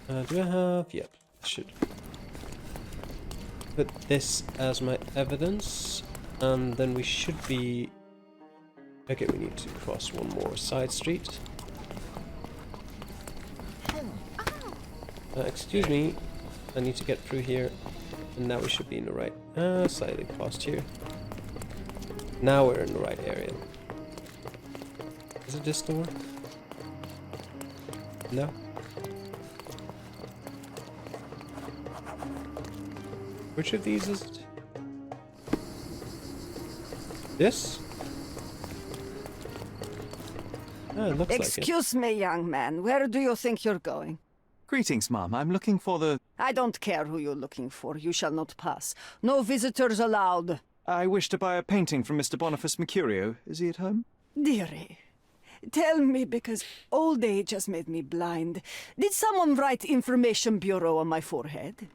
Do I have... Yep, I should put this as my evidence. And then we should be... Okay, we need to cross one more side street. Excuse me, I need to get through here. And now we should be in the right... slightly past here. Now we're in the right area. Is it this door? No? Which of these is it? This? Oh, it looks like it. Excuse me, young man. Where do you think you're going? Greetings, ma'am. I'm looking for the... I don't care who you're looking for. You shall not pass. No visitors allowed. I wish to buy a painting from Mr. Boniface Mercurio. Is he at home? Dearie, tell me, because old age has made me blind. Did someone write Information Bureau on my forehead?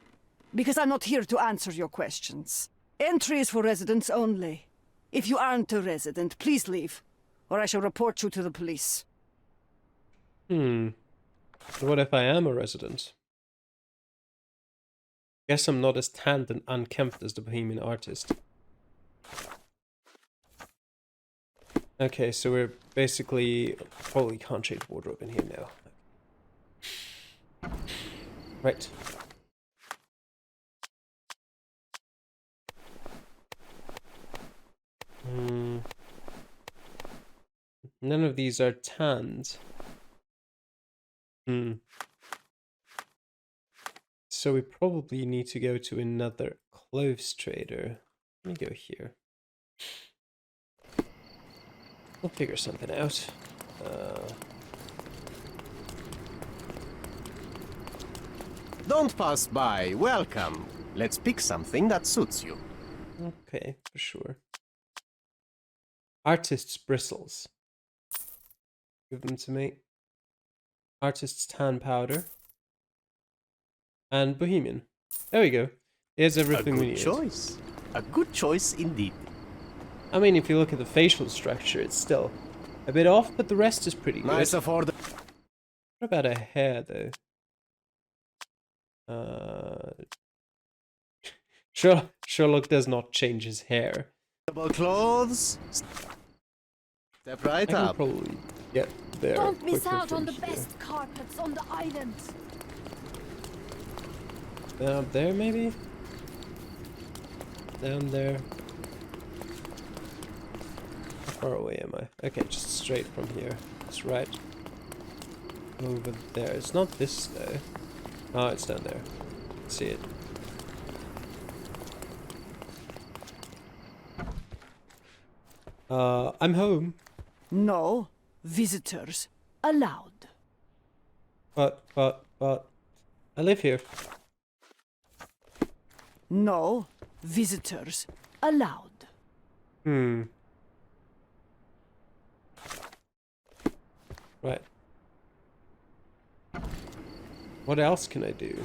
Because I'm not here to answer your questions. Entry is for residents only. If you aren't a resident, please leave, or I shall report you to the police. What if I am a resident? Guess I'm not as tanned and unkempt as the Bohemian artist. Okay, so we're basically... Probably can't change wardrobe in here now. Right. None of these are tanned. So we probably need to go to another clothes trader. Let me go here. We'll figure something out. Don't pass by. Welcome. Let's pick something that suits you. Okay, for sure. Artist's bristles. Give them to me. Artist's tan powder. And Bohemian. There we go. Here's everything we need. A good choice. A good choice indeed. I mean, if you look at the facial structure, it's still a bit off, but the rest is pretty good. Nice affordable. What about a hair, though? Sherlock does not change his hair. Clothes. Step right I can up. probably get there. Don't miss quicker out on from the here. best carpets on the island. Down there, maybe? Down there. How far away am I? Okay, just straight from here. It's right over there. It's not this, though. Oh, it's down there. See it. I'm home. No visitors allowed. But, I live here. No visitors allowed. Right. What else can I do?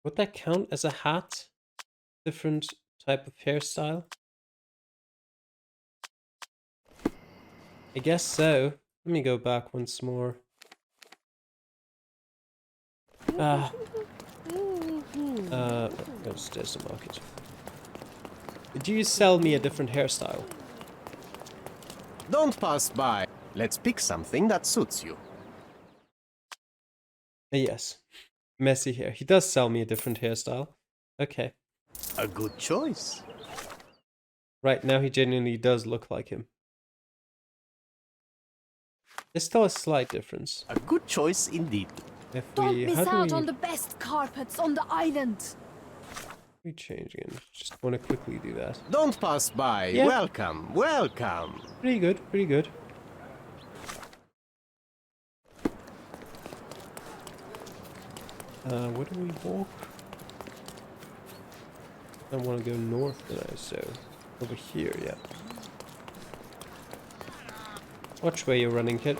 Would that count as a hat? Different type of hairstyle? I guess so. Let me go back once more. Go upstairs to market. Do you sell me a different hairstyle? Don't pass by. Let's pick something that suits you. Yes. Messy hair. He does sell me a different hairstyle. Okay. A good choice. Right, now he genuinely does look like him. There's still a slight difference. A good choice indeed. If Don't we, miss how do out we, on the best carpets on the island. we change again? Just want to quickly do that. Don't pass by. Yeah. Welcome. Welcome. Pretty good, pretty good. Where do we walk? I want to go north tonight, so over here, yeah. Watch where you're running, kid.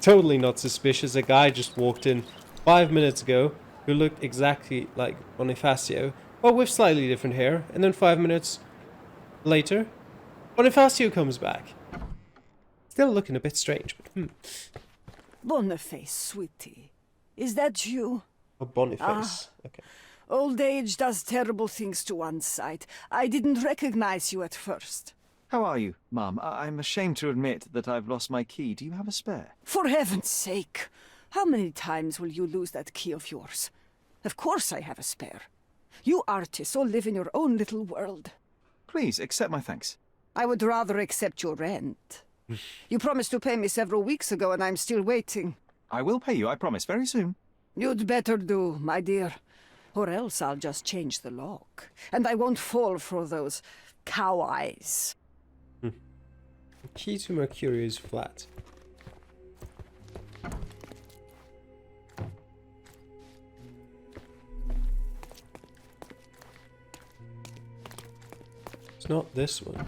Totally not suspicious. A guy just walked in 5 minutes ago, who looked exactly like Bonifacio, but with slightly different hair, and then 5 minutes later, Bonifacio comes back. Still looking a bit strange, but Boniface, sweetie. Is that you? Oh, Boniface. Okay. Old age does terrible things to one's sight. I didn't recognize you at first. How are you, Mum? I'm ashamed to admit that I've lost my key. Do you have a spare? For heaven's sake! How many times will you lose that key of yours? Of course I have a spare. You artists all live in your own little world. Please, accept my thanks. I would rather accept your rent. You promised to pay me several weeks ago and I'm still waiting. I will pay you, I promise, very soon. You'd better do, my dear. Or else I'll just change the lock. And I won't fall for those cow eyes. Key to Mercurio's flat. It's not this one.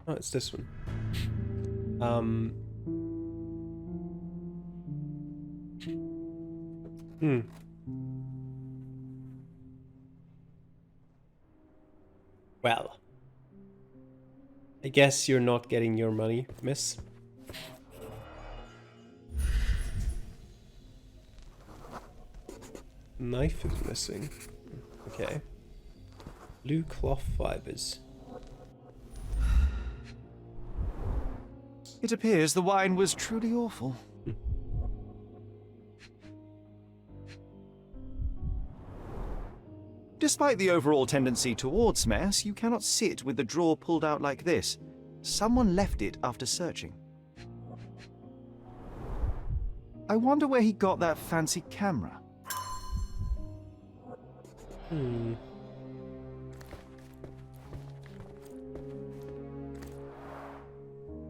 Oh, it's this one. Well, I guess you're not getting your money, miss. Knife is missing. Okay. Blue cloth fibers. It appears the wine was truly awful. Despite the overall tendency towards mess, you cannot sit with the drawer pulled out like this. Someone left it after searching. I wonder where he got that fancy camera.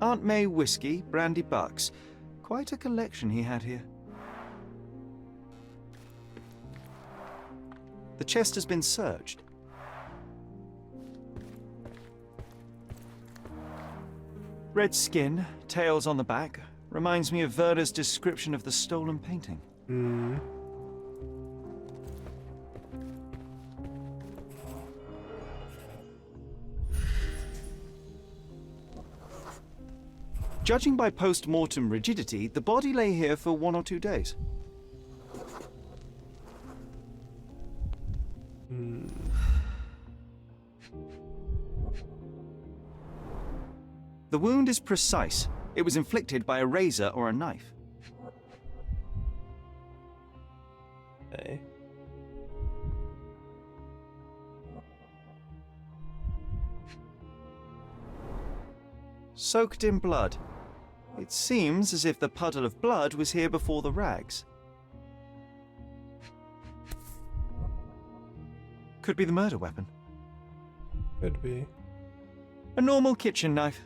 Aunt May whiskey, brandy bucks. Quite a collection he had here. The chest has been searched. Red skin, tails on the back. Reminds me of Werder's description of the stolen painting. Judging by post-mortem rigidity, the body lay here for 1 or 2 days. The wound is precise. It was inflicted by a razor or a knife. Okay. Soaked in blood. It seems as if the puddle of blood was here before the rags. Could be the murder weapon. Could be. A normal kitchen knife.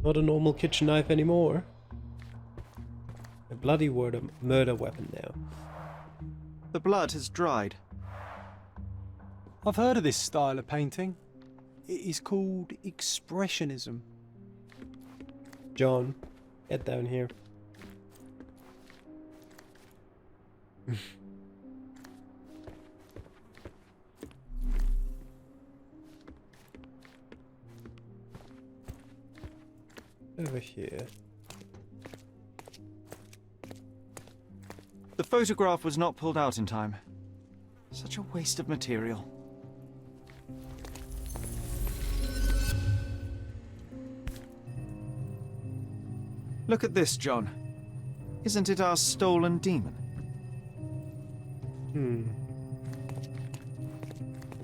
Not a normal kitchen knife anymore. A bloody murder weapon now. The blood has dried. I've heard of this style of painting. It is called expressionism. John, get down here. Over here. The photograph was not pulled out in time. Such a waste of material. Look at this, John. Isn't it our stolen demon?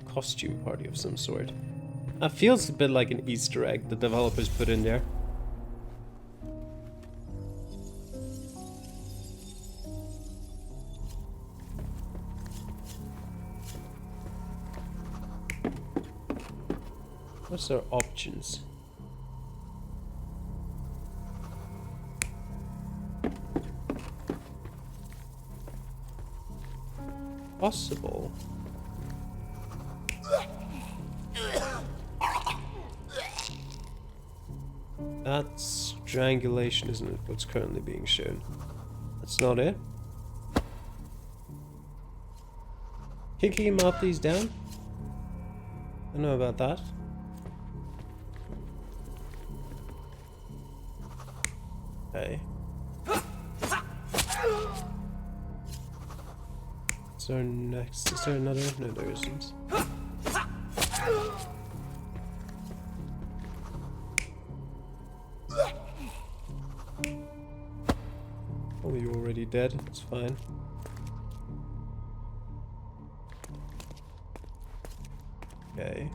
Costume party of some sort. That feels a bit like an Easter egg the developers put in there. What's our options? Possible. That strangulation isn't what's currently being shown. That's not it. Can you mark these down? I don't know about that. Okay. Is there next? Is there another? No, there isn't. Oh, you're already dead. It's fine. Okay.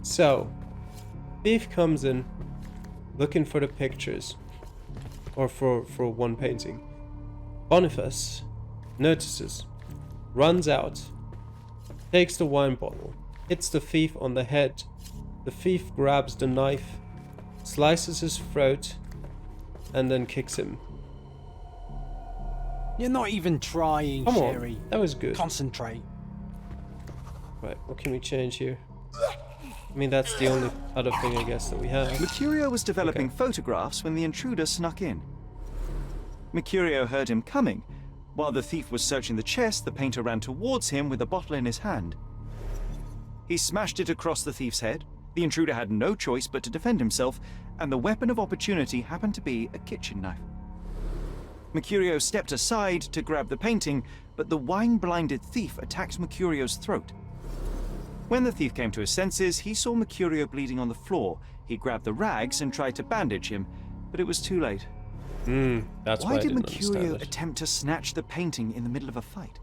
So, thief comes in looking for the pictures, or for one painting. Boniface notices, runs out, takes the wine bottle, hits the thief on the head. The thief grabs the knife, slices his throat, and then kicks him. You're not even trying, Come Sherry. on, that was good. Concentrate. Right, what can we change here? I mean, that's the only other thing, I guess, that we have. Mercurio was developing photographs when the intruder snuck in. Mercurio heard him coming. While the thief was searching the chest, the painter ran towards him with a bottle in his hand. He smashed it across the thief's head. The intruder had no choice but to defend himself, and the weapon of opportunity happened to be a kitchen knife. Mercurio stepped aside to grab the painting, but the wine-blinded thief attacked Mercurio's throat. When the thief came to his senses, he saw Mercurio bleeding on the floor. He grabbed the rags and tried to bandage him, but it was too late. That's why Why did I didn't understand Mercurio it. attempt to snatch the painting in the middle of a fight?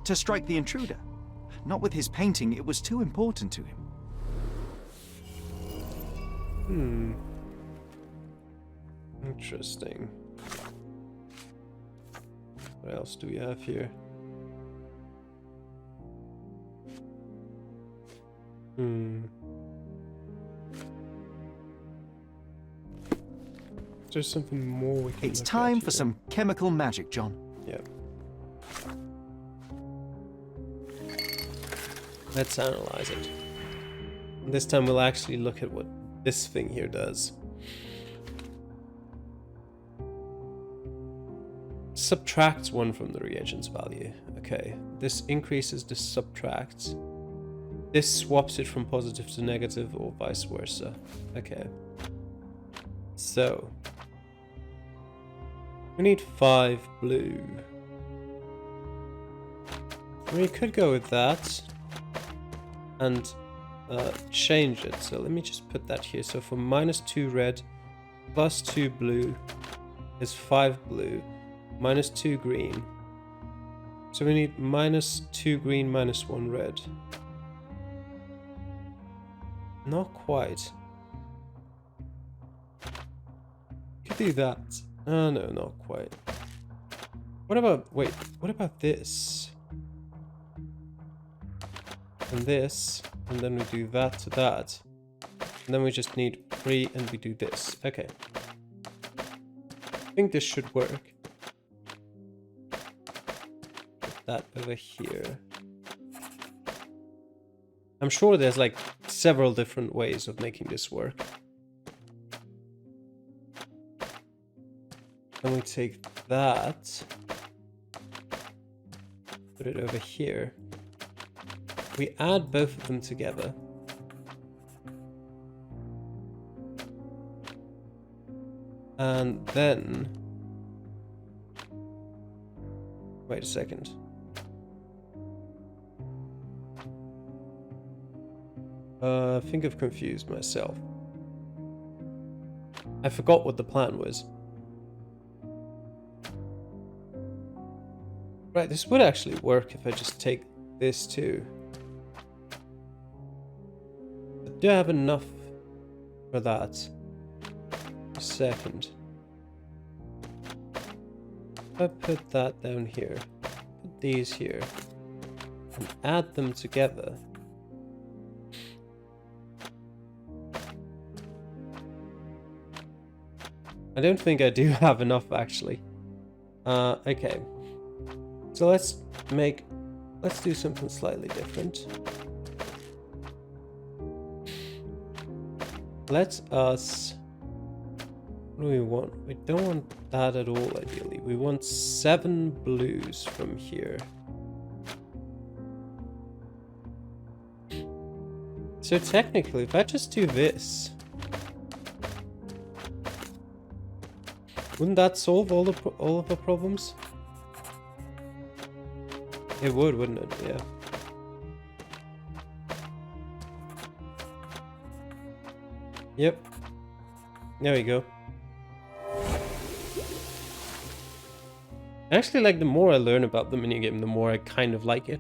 To strike the intruder? Not with his painting, it was too important to him. Interesting. What else do we have here? Is there something more we can It's look time at for here? some chemical magic, John. Yeah. Let's analyze it. This time we'll actually look at what this thing here does. Subtracts 1 from the reagent's value. Okay. This increases, this subtracts. This swaps it from positive to negative, or vice versa. Okay. So we need 5 blue. We could go with that and change it. So let me just put that here. So for -2 red plus 2 blue is 5 blue minus 2 green. So we need -2 green minus 1 red. Not quite. Could do that. Oh no, not quite. What about, wait, what about this? And this, and then we do that to that. And then we just need 3 and we do this. Okay. I think this should work. Put that over here. I'm sure there's like several different ways of making this work. Then we take that, put it over here. We add both of them together. And then, wait a second. I think I've confused myself. I forgot what the plan was. Right, this would actually work if I just take this too. But do I have enough for that? A second. I put that down here, put these here, and add them together. I don't think I do have enough, actually. Okay. So let's do something slightly different. Let us... What do we want? We don't want that at all, ideally. We want 7 blues from here. So technically, if I just do this, wouldn't that solve all of the problems? It would, wouldn't it? Yeah. Yep. There we go. Actually, like, the more I learn about the minigame, the more I kind of like it.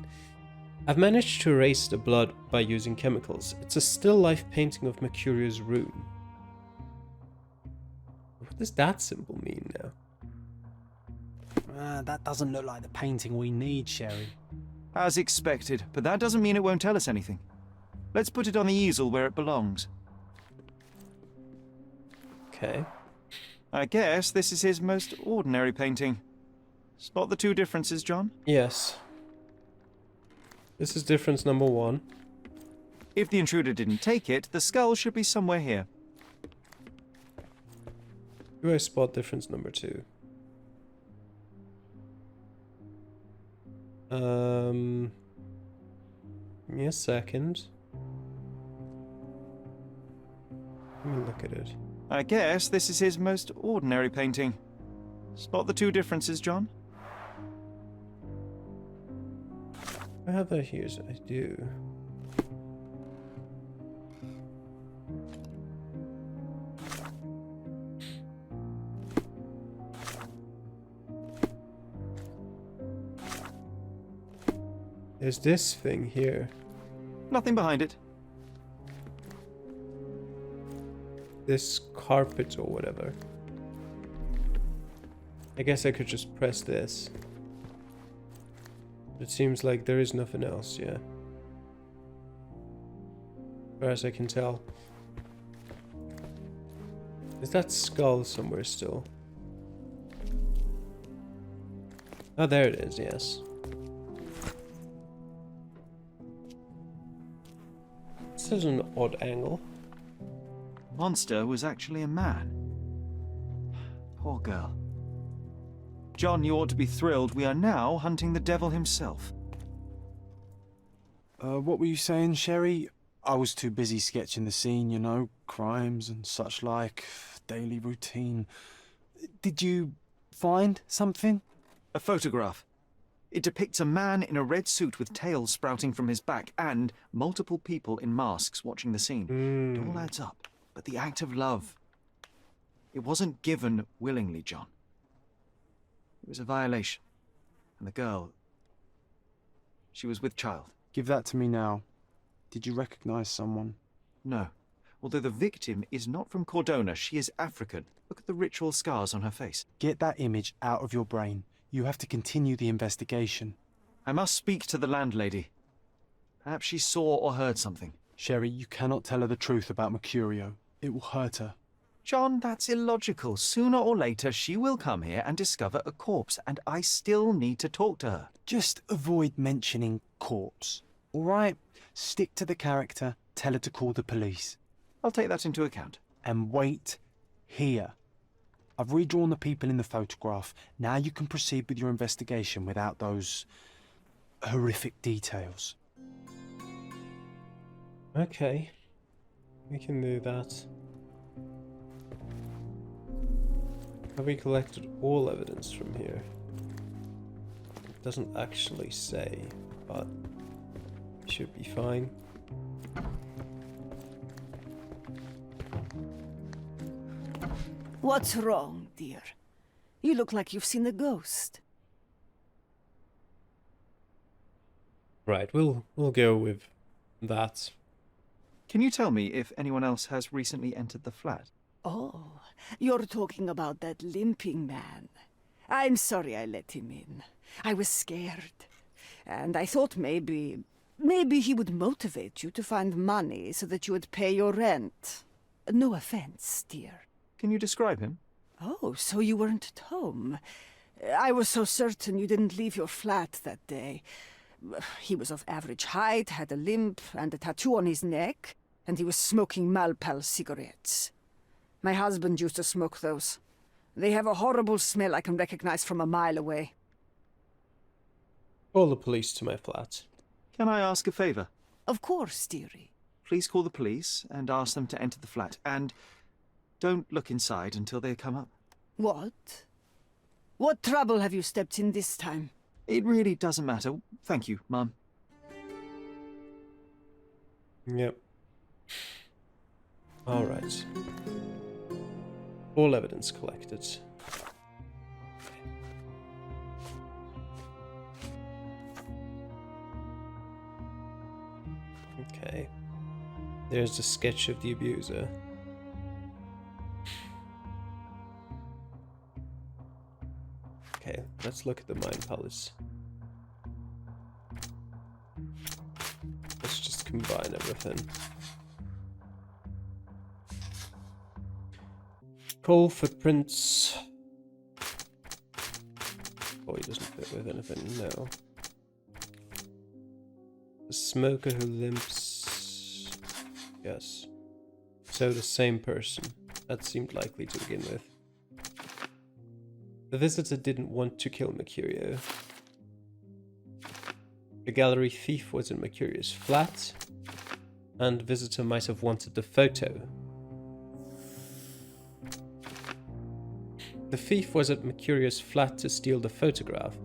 I've managed to erase the blood by using chemicals. It's a still life painting of Mercurio's room. What does that symbol mean now? That doesn't look like the painting we need, Sherry. As expected, but that doesn't mean it won't tell us anything. Let's put it on the easel where it belongs. Okay. I guess this is his most ordinary painting. Spot the 2 differences, John? Yes. This is difference number 1. If the intruder didn't take it, the skull should be somewhere here. Do I spot difference number 2? Give me a second. Let me look at it. I guess this is his most ordinary painting. Spot the 2 differences, John? I have that here, so I do. There's this thing here. Nothing behind it. This carpet or whatever. I guess I could just press this. It seems like there is nothing else, yeah. As far as I can tell. Is that skull somewhere still? Oh, there it is, yes. This is an odd angle. Monster was actually a man. Poor girl. John, you ought to be thrilled. We are now hunting the devil himself. What were you saying, Sherry? I was too busy sketching the scene, you know, crimes and such like, daily routine. Did you find something? A photograph. It depicts a man in a red suit with tails sprouting from his back and multiple people in masks watching the scene. It all adds up. But the act of love, it wasn't given willingly, John. It was a violation. And the girl, she was with child. Give that to me now. Did you recognize someone? No. Although the victim is not from Cordona, she is African. Look at the ritual scars on her face. Get that image out of your brain. You have to continue the investigation. I must speak to the landlady. Perhaps she saw or heard something. Sherry, you cannot tell her the truth about Mercurio. It will hurt her. John, that's illogical. Sooner or later, she will come here and discover a corpse, and I still need to talk to her. Just avoid mentioning corpse, all right? Stick to the character, tell her to call the police. I'll take that into account. And wait here. I've redrawn the people in the photograph. Now you can proceed with your investigation without those horrific details. Okay. We can do that. Have we collected all evidence from here? It doesn't actually say, but it should be fine. What's wrong, dear? You look like you've seen a ghost. Right, we'll go with that. Can you tell me if anyone else has recently entered the flat? Oh, you're talking about that limping man. I'm sorry I let him in. I was scared. And I thought maybe he would motivate you to find money so that you would pay your rent. No offense, dear. Can you describe him? Oh, so you weren't at home. I was so certain you didn't leave your flat that day. He was of average height, had a limp and a tattoo on his neck, and he was smoking Malpal cigarettes. My husband used to smoke those. They have a horrible smell I can recognize from a mile away. Call the police to my flat. Can I ask a favor? Of course, dearie. Please call the police and ask them to enter the flat. And don't look inside until they come up. What? What trouble have you stepped in this time? It really doesn't matter. Thank you, Mum. Yep. Alright. All evidence collected. Okay. There's the sketch of the abuser. Okay, let's look at the Mind Palace. Let's just combine everything. Coal footprints. Oh, he doesn't fit with anything, no. The smoker who limps. Yes. So the same person. That seemed likely to begin with. The visitor didn't want to kill Mercurio. The gallery thief was in Mercurio's flat, and visitor might have wanted the photo. The thief was at Mercurio's flat to steal the photograph,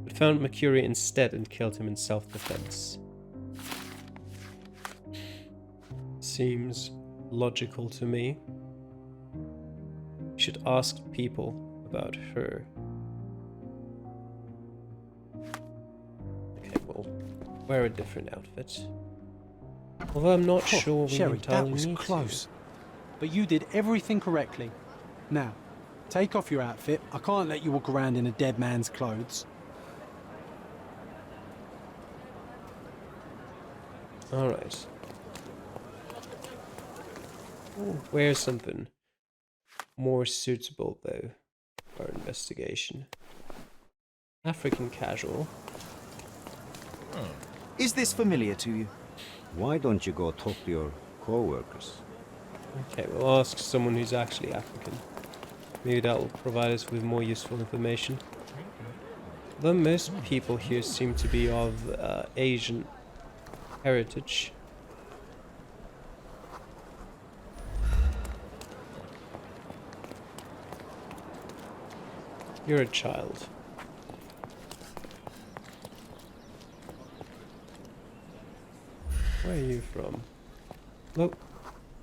but found Mercurio instead and killed him in self-defense. Seems logical to me. You should ask people about her. Okay, well, wear a different outfit. Although I'm not sure we Sherry, entirely that was need close. But you did everything correctly. Now, take off your outfit. I can't let you walk around in a dead man's clothes. Alright. Wear something more suitable, though, for our investigation. African casual. Is this familiar to you? Why don't you go talk to your co-workers? Okay, we'll ask someone who's actually African. Maybe that will provide us with more useful information. Though most people here seem to be of Asian heritage. You're a child. Where are you from? Oh,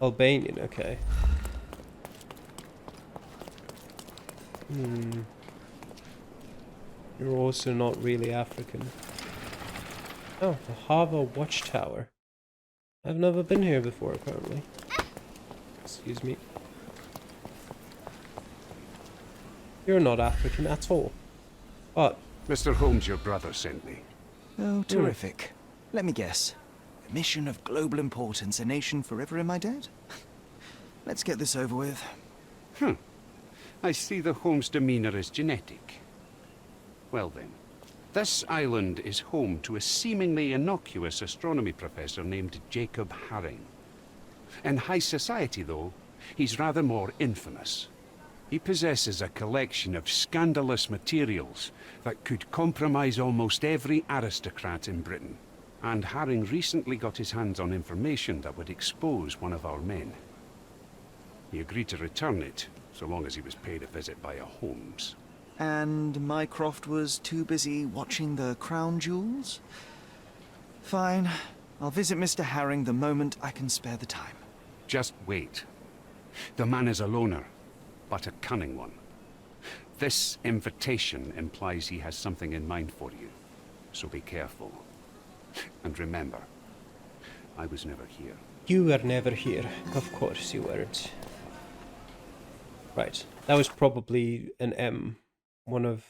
Albanian, okay. You're also not really African. Oh, the Hava Watchtower. I've never been here before, apparently. Excuse me. You're not African at all. But Mr. Holmes, your brother sent me. Oh, terrific. Let me guess. A mission of global importance, a nation forever in my debt? Let's get this over with. I see the Holmes demeanor is genetic. Well then, this island is home to a seemingly innocuous astronomy professor named Jacob Haring. In high society, though, he's rather more infamous. He possesses a collection of scandalous materials that could compromise almost every aristocrat in Britain. And Haring recently got his hands on information that would expose one of our men. He agreed to return it, so long as he was paid a visit by a Holmes. And Mycroft was too busy watching the crown jewels? Fine. I'll visit Mr. Haring the moment I can spare the time. Just wait. The man is a loner, but a cunning one. This invitation implies he has something in mind for you, so be careful. And remember, I was never here. you were never here. Of course you weren't. Right. That was probably an M. One of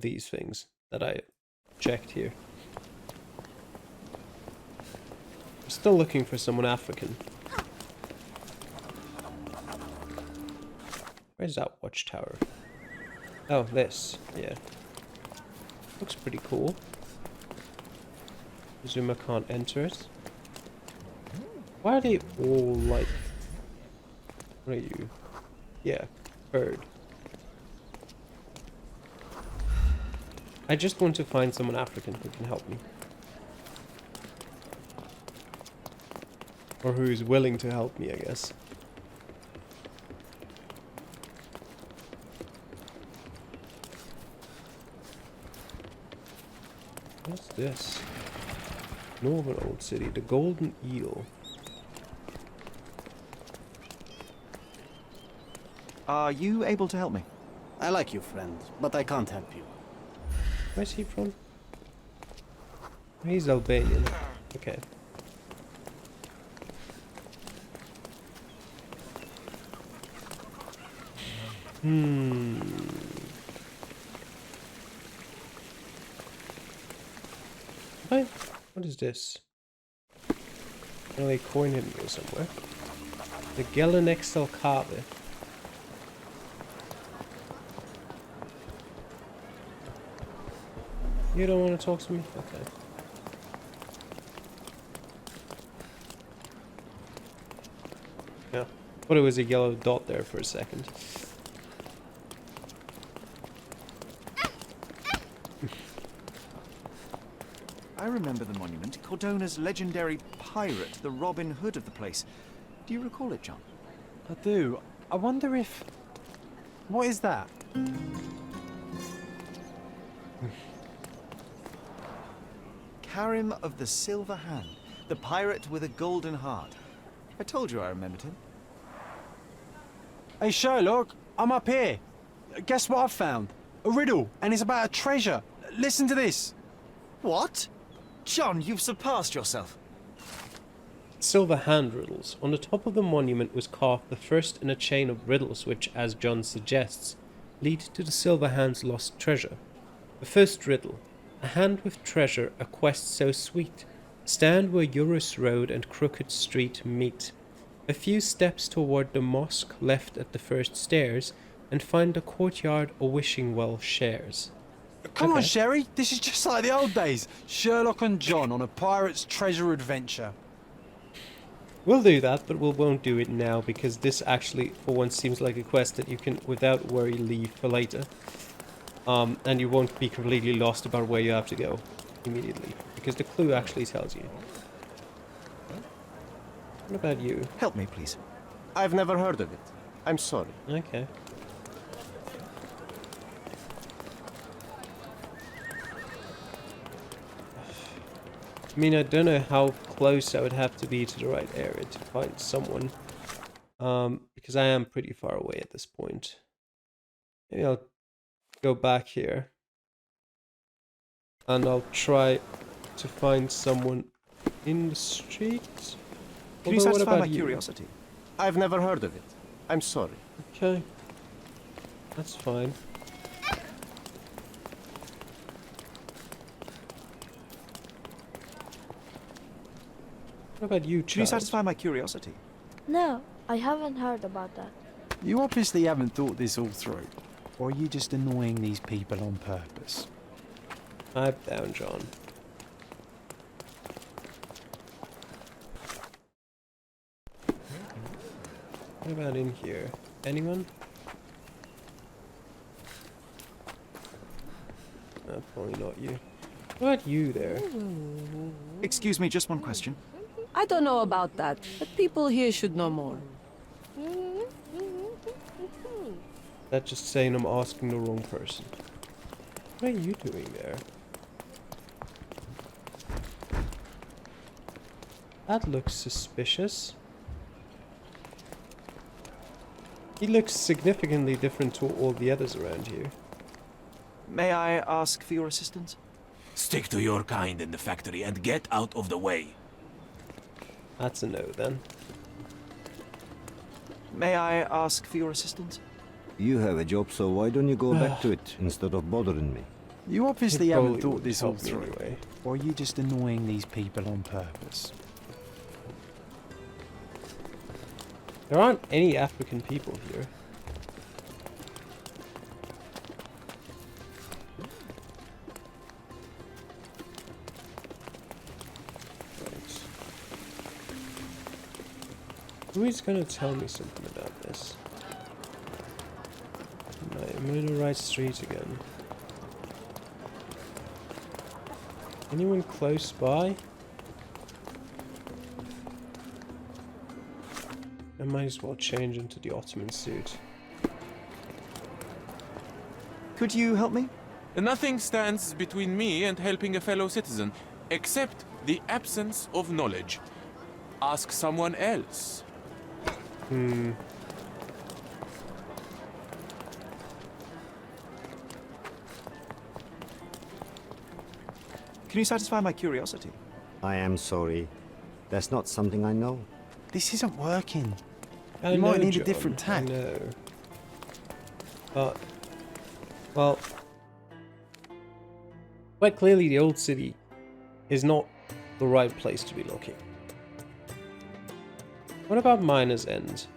these things that I checked here. I'm still looking for someone African. Where's that watchtower? Oh, this. Yeah. Looks pretty cool. Presume I can't enter it. Why are they all like... What are you? Yeah, bird. I just want to find someone African who can help me. Or who is willing to help me, I guess. What's this? Northern Old City, the Golden Eel. Are you able to help me? I like you, friend, but I can't help you. Where's he from? He's Albanian. Okay. What is this? Only coin hidden here somewhere. The Gelenexel Kabe. You don't want to talk to me? Okay. Yeah. Thought it was a yellow dot there for a second. I remember the monument, Cordona's legendary pirate, the Robin Hood of the place. Do you recall it, John? I do. I wonder if... What is that? Karim of the Silver Hand, the pirate with a golden heart. I told you I remembered him. Hey Sherlock, I'm up here. Guess what I've found? A riddle, and it's about a treasure. Listen to this. What? John, you've surpassed yourself. Silver hand riddles. On the top of the monument was carved the first in a chain of riddles which, as John suggests, lead to the silver hand's lost treasure. The first riddle. A hand with treasure, a quest so sweet. Stand where Eurus Road and Crooked Street meet. A few steps toward the mosque left at the first stairs, and find the courtyard a wishing well shares. Come on, Okay. Sherry. This is just like the old days. Sherlock and John on a pirate's treasure adventure. We'll do that, but we won't do it now, because this actually, for once, seems like a quest that you can, without worry, leave for later. And you won't be completely lost about where you have to go immediately, because the clue actually tells you. What about you? Help me, please. I've never heard of it. I'm sorry. Okay. I mean, I don't know how close I would have to be to the right area to find someone. Because I am pretty far away at this point. Maybe I'll go back here. And I'll try to find someone in the street. Can you Although, what satisfy about my you? curiosity? I've never heard of it. I'm sorry. Okay. That's fine. What about you, Can you child? satisfy my curiosity? No, I haven't heard about that. You obviously haven't thought this all through. Or are you just annoying these people on purpose? Pipe down, John. What about in here? Anyone? Probably not you. What about you there? Excuse me, just one question. I don't know about that, but people here should know more. That's just saying I'm asking the wrong person. What are you doing there? That looks suspicious. He looks significantly different to all the others around here. May I ask for your assistance? Stick to your kind in the factory and get out of the way. That's a no then. May I ask for your assistance? You have a job, so why don't you go back to it instead of bothering me? You obviously He haven't probably thought would this all help me through. anyway. Or are you just annoying these people on purpose? There aren't any African people here. Who is gonna tell me something about this? Right, I'm in the right street again. Anyone close by? I might as well change into the Ottoman suit. Could you help me? Nothing stands between me and helping a fellow citizen, except the absence of knowledge. Ask someone else. Can you satisfy my curiosity? I am sorry. That's not something I know. This isn't working. I You know, might need John, a different tack. I know. But, well, quite clearly the old city is not the right place to be looking. What about Miner's End?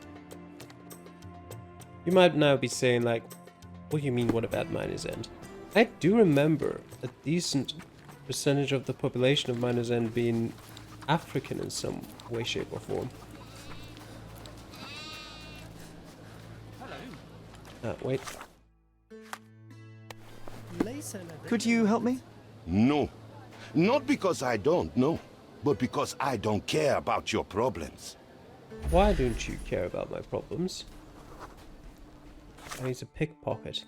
You might now be saying, like, what do you mean, what about Miner's End? I do remember a decent percentage of the population of Miner's End being African in some way, shape, or form. Wait. Could you help me? No. Not because I don't know, but because I don't care about your problems. Why don't you care about my problems? Oh, he's a pickpocket.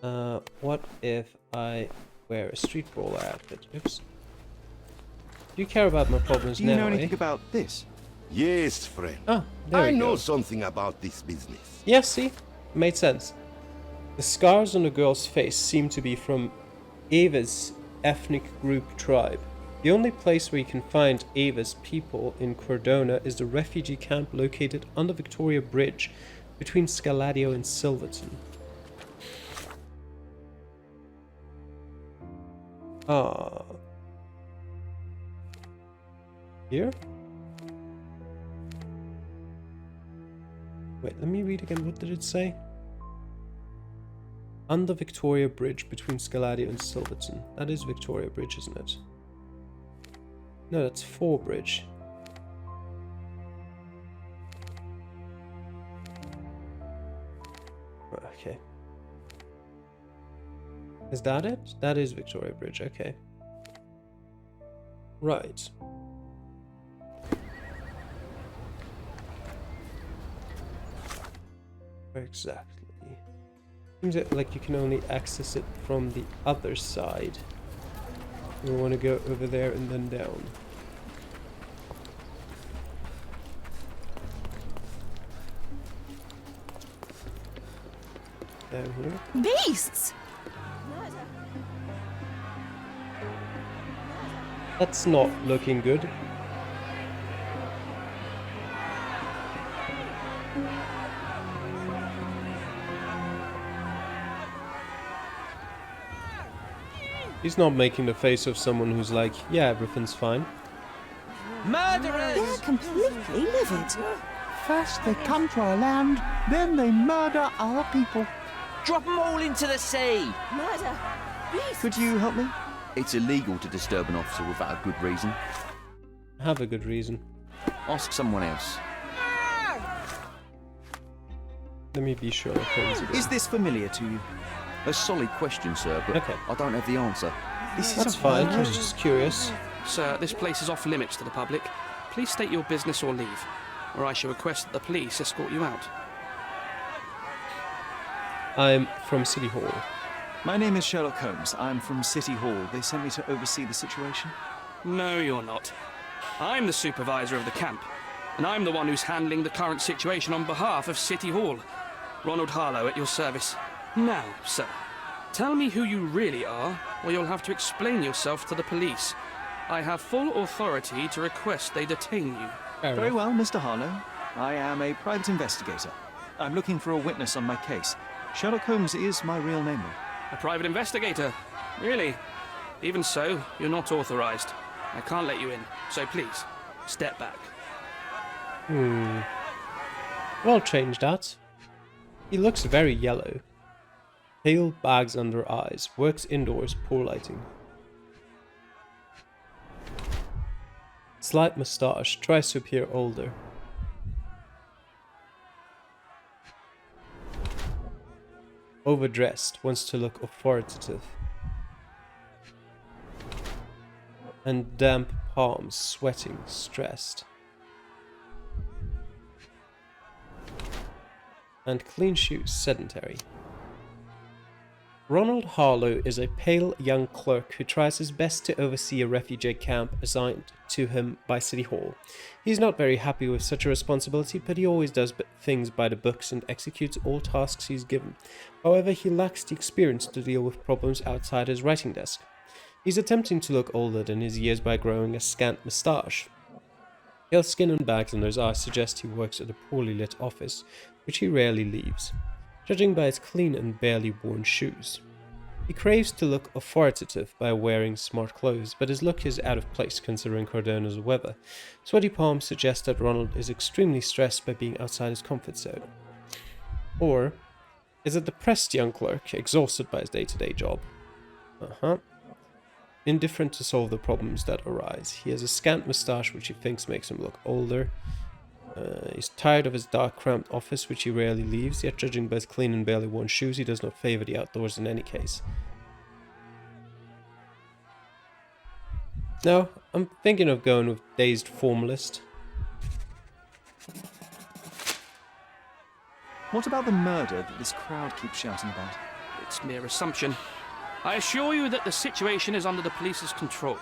What if I wear a street brawler outfit? Oops. Do you care about my problems Do you now, know anything eh? about this? Yes, friend. Ah, there I we know go. something about this business. Yes, see? Made sense. The scars on the girl's face seem to be from Ava's ethnic group tribe. The only place where you can find Ava's people in Cordona is the refugee camp located on the Victoria Bridge between Scaladio and Silverton. Here? Wait, let me read again. What did it say? On the Victoria Bridge between Scaladio and Silverton. That is Victoria Bridge, isn't it? No, that's Four Bridge. Okay. Is that it? That is Victoria Bridge, okay. Right. Where exactly? Seems like you can only access it from the other side. We want to go over there and then down. Down here. Beasts! That's not looking good. He's not making the face of someone who's like, yeah, everything's fine. They're completely livid. First they come to our land, then they murder our people. Drop them all into the sea! Murder! Beasts! Could you help me? It's illegal to disturb an officer without a good reason. Have a good reason. Ask someone else. Let me be Sherlock Holmes again. Is this familiar to you? A solid question, sir, but Okay. I don't have the answer. That's fine, I was just curious. Sir, this place is off limits to the public. Please state your business or leave, or I shall request that the police escort you out. I'm from City Hall. My name is Sherlock Holmes. I'm from City Hall. They sent me to oversee the situation. No, you're not. I'm the supervisor of the camp, and I'm the one who's handling the current situation on behalf of City Hall. Ronald Harlow at your service. Now, sir, tell me who you really are, or you'll have to explain yourself to the police. I have full authority to request they detain you. Very well, Mr. Harlow. I am a private investigator. I'm looking for a witness on my case. Sherlock Holmes is my real name. A private investigator? Really? Even so, you're not authorized. I can't let you in, so please, step back. Well, change that. He looks very yellow. Pale bags under eyes. Works indoors, poor lighting. Slight moustache. Tries to appear older. overdressed, wants to look authoritative. And damp palms, sweating, stressed. And clean shoes, sedentary. Ronald Harlow is a pale young clerk who tries his best to oversee a refugee camp assigned to him by City Hall. He's not very happy with such a responsibility, but he always does things by the books and executes all tasks he's given. However, he lacks the experience to deal with problems outside his writing desk. He's attempting to look older than his years by growing a scant moustache. Pale skin and bags under his eyes suggest he works at a poorly lit office, which he rarely leaves, judging by his clean and barely worn shoes. He craves to look authoritative by wearing smart clothes, but his look is out of place considering Cordona's weather. Sweaty palms suggest that Ronald is extremely stressed by being outside his comfort zone. Or is a depressed young clerk, exhausted by his day-to-day job. Indifferent to solve the problems that arise. He has a scant moustache which he thinks makes him look older. He's tired of his dark, cramped office, which he rarely leaves, yet judging by his clean and barely worn shoes, he does not favour the outdoors in any case. No, I'm thinking of going with dazed formalist. What about the murder that this crowd keeps shouting about? It's mere assumption. I assure you that the situation is under the police's control.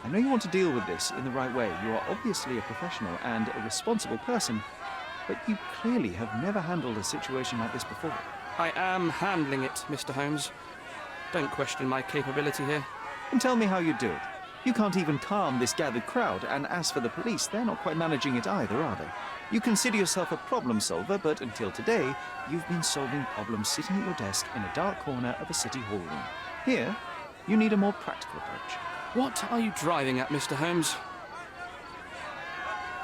I know you want to deal with this in the right way. You are obviously a professional and a responsible person, but you clearly have never handled a situation like this before. I am handling it, Mr. Holmes. Don't question my capability here. And tell me how you do it. You can't even calm this gathered crowd, and as for the police, they're not quite managing it either, are they? You consider yourself a problem solver, but until today, you've been solving problems sitting at your desk in a dark corner of a city hall room. Here, you need a more practical approach. What are you driving at, Mr. Holmes?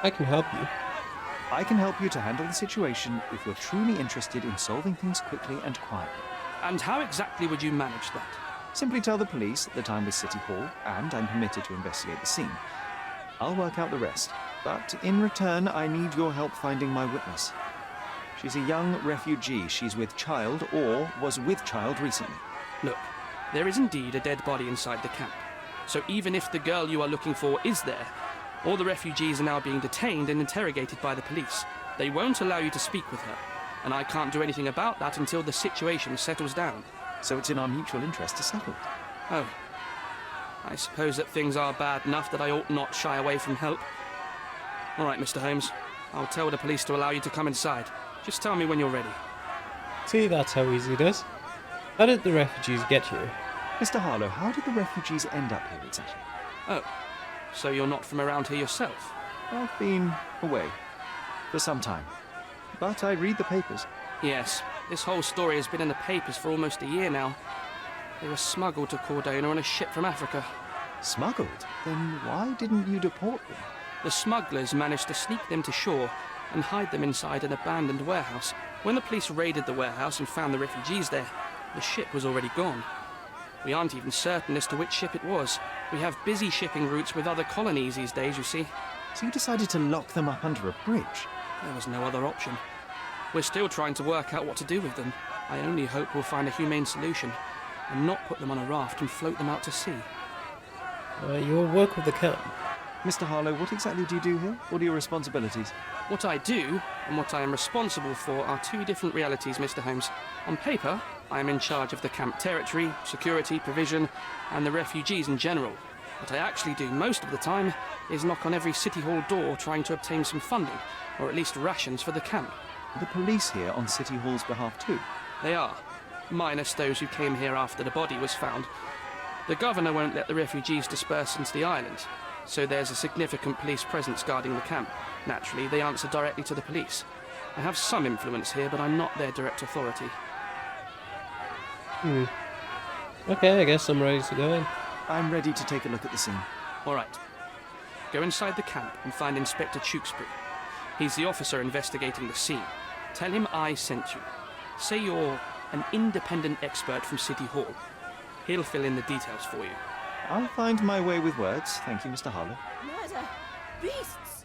I can help you. I can help you to handle the situation if you're truly interested in solving things quickly and quietly. And how exactly would you manage that? Simply tell the police that I'm with City Hall and I'm permitted to investigate the scene. I'll work out the rest, but in return I need your help finding my witness. She's a young refugee. She's with child or was with child recently. Look, there is indeed a dead body inside the camp. So even if the girl you are looking for is there, all the refugees are now being detained and interrogated by the police. They won't allow you to speak with her, and I can't do anything about that until the situation settles down. So it's in our mutual interest to settle it. Oh. I suppose that things are bad enough that I ought not shy away from help. All right, Mr. Holmes. I'll tell the police to allow you to come inside. Just tell me when you're ready. See, that's how easy it is. How did the refugees get here? Mr. Harlow, how did the refugees end up here exactly? Oh, so you're not from around here yourself? I've been away for some time, but I read the papers. Yes, this whole story has been in the papers for almost a year now. They were smuggled to Cordona on a ship from Africa. Smuggled? Then why didn't you deport them? The smugglers managed to sneak them to shore and hide them inside an abandoned warehouse. When the police raided the warehouse and found the refugees there, the ship was already gone. We aren't even certain as to which ship it was. We have busy shipping routes with other colonies these days, you see. So you decided to lock them up under a bridge? There was no other option. We're still trying to work out what to do with them. I only hope we'll find a humane solution and not put them on a raft and float them out to sea. You'll work with the camp. Mr. Harlow, what exactly do you do here? What are your responsibilities? What I do and what I am responsible for are two different realities, Mr. Holmes. On paper, I am in charge of the camp territory, security, provision, and the refugees in general. What I actually do most of the time is knock on every City Hall door trying to obtain some funding, or at least rations for the camp. Are the police here on City Hall's behalf too? They are, minus those who came here after the body was found. The governor won't let the refugees disperse into the island, so there's a significant police presence guarding the camp. Naturally, they answer directly to the police. I have some influence here, but I'm not their direct authority. Okay, I guess I'm ready to go in. I'm ready to take a look at the scene. All right. Go inside the camp and find Inspector Tewksbury. He's the officer investigating the scene. Tell him I sent you. Say you're an independent expert from City Hall. He'll fill in the details for you. I'll find my way with words. Thank you, Mr. Harlow. Murder! Beasts!